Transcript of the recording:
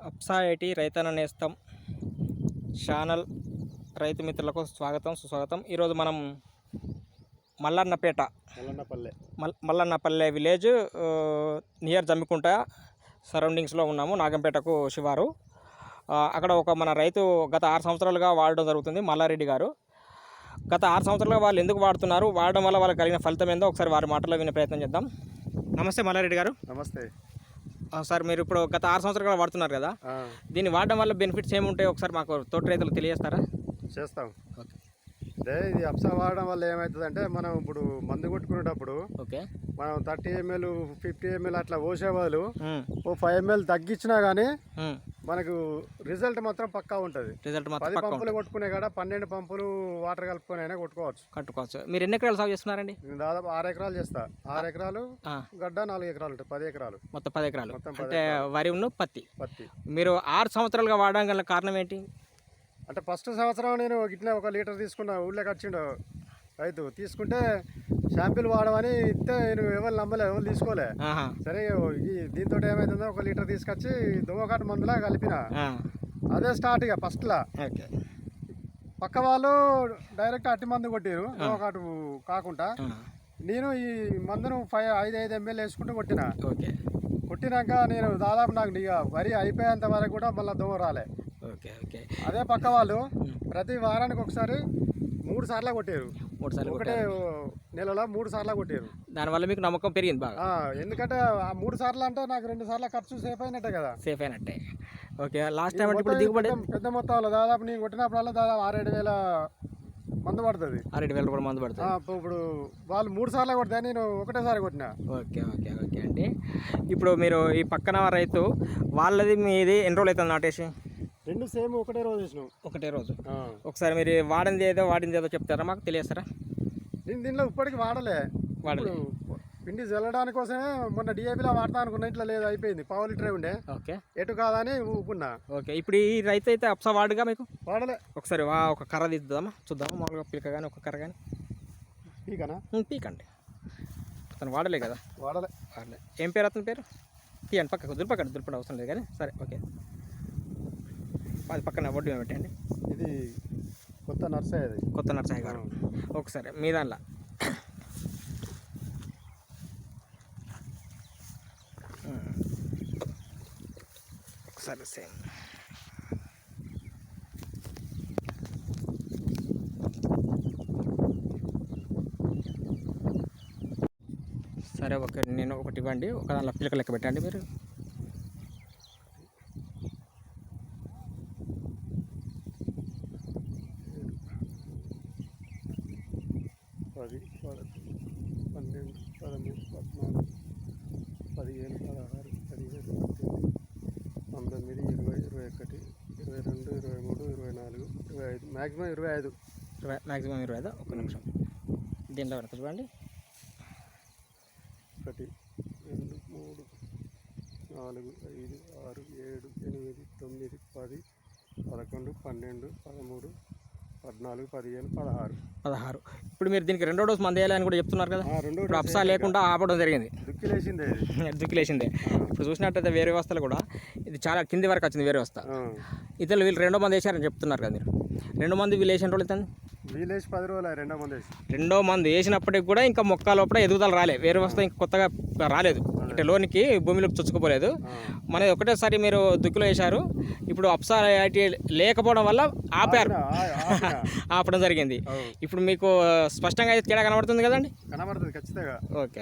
అప్సా IT రైతన్న నేస్తం channel రైతు మిత్రులకు స్వాగతం సుస్వాగతం. ఈరోజు మనం మల్లన్నపల్లె విలేజ్ నియర్ జమ్మికుంట సరౌండింగ్స్లో ఉన్నాము. నాగంపేటకు శివారు. అక్కడ ఒక మన రైతు గత 6 సంవత్సరాలుగా వాడడం జరుగుతుంది. మల్లారెడ్డి గారు గత 6 సంవత్సరాలుగా వాళ్ళు ఎందుకు వాడుతున్నారు, వాడడం వల్ల వాళ్ళకి కలిగిన ఫలితం ఏందో ఒకసారి వారి మాటల్లో వినే ప్రయత్నం చేద్దాం. నమస్తే మల్లారెడ్డి గారు. నమస్తే సార్. మీరు ఇప్పుడు గత 6 సంవత్సరాలుగా వాడుతున్నారు కదా, దీన్ని వాడడం వల్ల బెనిఫిట్స్ ఏముంటాయి ఒకసారి మాకు తోటి రైతులు తెలియజేస్తారా? చేస్తాం. ఓకే. అదే ఇది అప్సా వాడడం వల్ల ఏమవుతుందంటే, మనం ఇప్పుడు మందు కొట్టుకునేటప్పుడు మనం 30 ml 50 ml అట్లా పోసే వాళ్ళు ఓ 5 ml తగ్గించినా కానీ మనకు రిజల్ట్ మాత్రం పక్కా ఉంటుంది. 10 పంపులు కొట్టుకునే కాడ 12 పంపులు వాటర్ కలుపుకొని అయినా కొట్టుకోవచ్చు. మీరు ఎన్ని ఎకరాలు సాగు చేస్తున్నారండి? నేను దాదాపు 6 ఎకరాలు చేస్తా. 6 ఎకరాలు గడ్డ, 4 ఎకరాలు ఉంటాయి. 10 ఎకరాలు మొత్తం 10 ఎకరాలు అంటే వరి ఉన్న పత్తి. మీరు 6 సంవత్సరాలుగా వాడడం గల కారణం ఏంటి? అంటే ఫస్ట్ సంవత్సరం నేను ఇట్లా 1 లీటర్ తీసుకున్నా. ఊళ్ళోకి వచ్చిండు రైతు, తీసుకుంటే షాంపిల్ వాడమని ఇస్తే నేను ఎవరు నమ్మలే, ఎవరు తీసుకోలే. సరే దీంతో ఏమైతుందో 1 లీటర్ తీసుకొచ్చి దోమకాటు మందులా కలిపిన. అదే స్టార్ట్ ఇక ఫస్ట్లా. పక్క వాళ్ళు డైరెక్ట్ అట్టి మందు కొట్టారు, దోమకాటు కాకుండా. నేను ఈ మందును 5 ml వేసుకుంటూ కొట్టినాక నేను దాదాపు నాకు ఇక వరి అయిపోయేంత వరకు కూడా మళ్ళీ దోమ రాలే. అదే పక్క వాళ్ళు ప్రతి వారానికి ఒకసారి 3 సార్లు కొట్టారు. ఒకటే నెలలో 3 సార్లు కొట్టారు. దానివల్ల మీకు నమ్మకం పెరిగింది బాగా. ఎందుకంటే ఆ 3 సార్లు అంటే నాకు 2 సార్లు ఖర్చు సేఫ్ అయినట్టే కదా. సేఫ్ అయినట్టే. ఓకే. లాస్ట్ టైం ఇప్పుడు దిగుబడి పెద్ద మొత్తంలో దాదాపు నేను కొట్టినప్పుడల్లా దాదాపు 6-7 వేల మందు పడుతుంది. 6-7 వేల మందు పడుతుంది. ఇప్పుడు వాళ్ళు 3 సార్లు కొడితే నేను ఒకటేసారి కొట్టినా. ఓకే అండి. ఇప్పుడు మీరు ఈ పక్కన రైతు వాళ్ళది మీది ఎన్ని రోజులు అవుతుంది నాటేసి? 2 సేమ్ ఒకటే రోజు వేసినాం. ఒకటే రోజు. ఒకసారి మీరు వాడింది ఏదో చెప్తారా, మాకు తెలియస్తారా? నేను దీనిలో ఇప్పటికి వాడలే. పిండి చల్లడానికి కోసమే మొన్న డిఏపిలో వాడతా అనుకున్నా, ఇట్లా లేదు, అయిపోయింది. 1/2 లీటరే ఉండే. ఓకే. ఎటు కాదని ఊపుకున్నా. ఓకే. ఇప్పుడు ఈ రైతు అయితే అప్సా వాడుగా మీకు వాడలే. ఒకసారి ఒక కర్ర తీద్దామా, చూద్దామా? మామూలుగా పీక కానీ ఒక కర్ర కానీ పీకనా? పీకండి. అతను వాడలే కదా? వాడలే. ఏం పేరు అతని పేరు? తీయండి, పక్కకు దులిపండి అవసరం లేదు కానీ. సరే, ఓకే. అది పక్కన వడ్డీ పెట్టండి. ఇది కొత్త నర్సయ్య గారు. ఒకసారి మీ దానిలో ఒకసారి సేమ్ సరే. నేను ఒకటి ఇవ్వండి, ఒక దానిలో పిలక లెక్క పెట్టండి మీరు. పది 12 13 14 15 16 17 19 20 21 22 23 24 25 మ్యాక్సిమం 25. ఒక్క నిమిషం దీంట్లో వరకు చూడండి. 1 2 3 4 5 6 7 8 9 10 11 12 13 14 15 16. ఇప్పుడు మీరు దీనికి 2వ డోస్ మందు వేయాలని కూడా చెప్తున్నారు కదా. ఇప్పుడు అప్సా లేకుండా ఆపడం జరిగింది. దుక్కిలేసిందే. ఇప్పుడు చూసినట్టయితే వేరే వ్యవస్థలు కూడా ఇది చాలా కింది వరకు వచ్చింది. వేరే వ్యవస్థ ఇతరులు వీళ్ళు 2వ మంది వేసారని చెప్తున్నారు కదా మీరు. 2వ మంది వీళ్ళు వేసిన రోజులు అవుతుంది. వీలేసి 10 రోజులు 2వ మంది వేసినప్పటికి కూడా ఇంకా మొక్క లోపల ఎదుగుదల రాలేదు. వేరే వ్యవస్థ ఇంకా కొత్తగా రాలేదు, అంటే లోనికి భూమిలోకి చొచ్చుకుపోలేదు. మనది ఒకటేసారి మీరు దుక్కిలో వేశారు. ఇప్పుడు అప్సా లేకపోవడం వల్ల ఆపడం జరిగింది. ఇప్పుడు మీకు స్పష్టంగా తేడా కనబడుతుంది కదండి? కనబడుతుంది ఖచ్చితంగా. ఓకే.